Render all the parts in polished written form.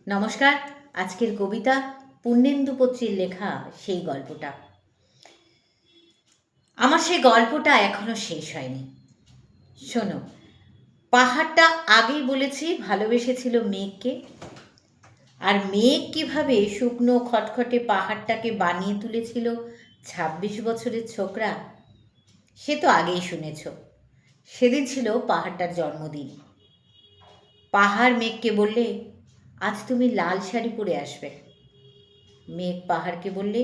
নমস্কার। আজকের কবিতা পূর্ণেন্দু পত্রীর লেখা সেই গল্পটা। আমার সেই গল্পটা এখনো শেষ হয়নি। শোনো, পাহাড়টা আগেই বলেছি ভালোবেসেছিল মেঘকে, আর মেঘ কিভাবে শুকনো খটখটে পাহাড়টাকে বানিয়ে তুলেছিল ২৬ বছরের ছোকরা, সে তো আগেই শুনেছ। সেদিন ছিল পাহাড়টার জন্মদিন। পাহাড় মেঘকে বললে, আজ তুমি লাল শাড়ি পরে আসবে। মেঘ পাহাড়কে বললে,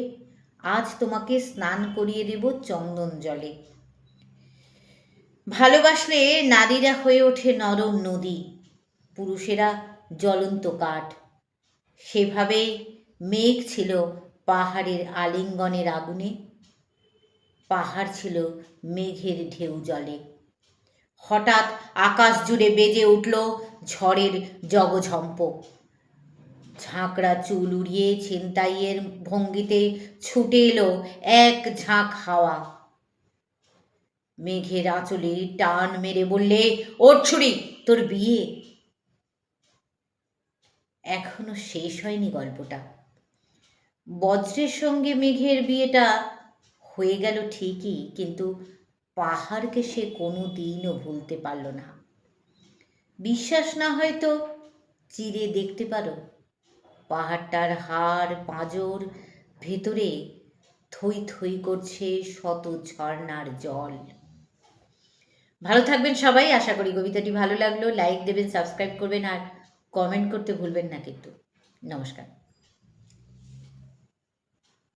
আজ তোমাকে স্নান করিয়ে দেব চন্দন জলে। ভালোবাসলে নারীরা হয়ে ওঠে নরম নদী, পুরুষেরা জ্বলন্ত কাঠ। সেভাবেই মেঘ ছিল পাহাড়ের আলিঙ্গনের আগুনে, পাহাড় ছিল মেঘের ঢেউ জলে। হঠাৎ আকাশ জুড়ে বেজে উঠল ঝড়ের জগঝম্প। ঝাঁকড়া চুল উড়িয়ে ছিনতাইয়ের ভঙ্গিতে ছুটে এলো এক ঝাঁক হাওয়া। মেঘের আঁচলে টান মেরে বললে, ওঠ ছুরি, তোর বিয়ে। এখনো শেষ হয়নি গল্পটা। বজ্রের সঙ্গে মেঘের বিয়েটা হয়ে গেল ঠিকই, কিন্তু পাহাড়কে সে কোনো দিনও ভুলতে পারল না। বিশ্বাস না হয়তো চিরে দেখতে পারো, পাহাড়টার হাড় পাঁজর ভেতরে থই থই করছে শত ঝর্ণার জল। ভালো থাকবেন সবাই। আশা করি কবিতাটি ভালো লাগলো। লাইক দেবেন, সাবস্ক্রাইব করবেন আর কমেন্ট করতে ভুলবেন না কিন্তু। নমস্কার।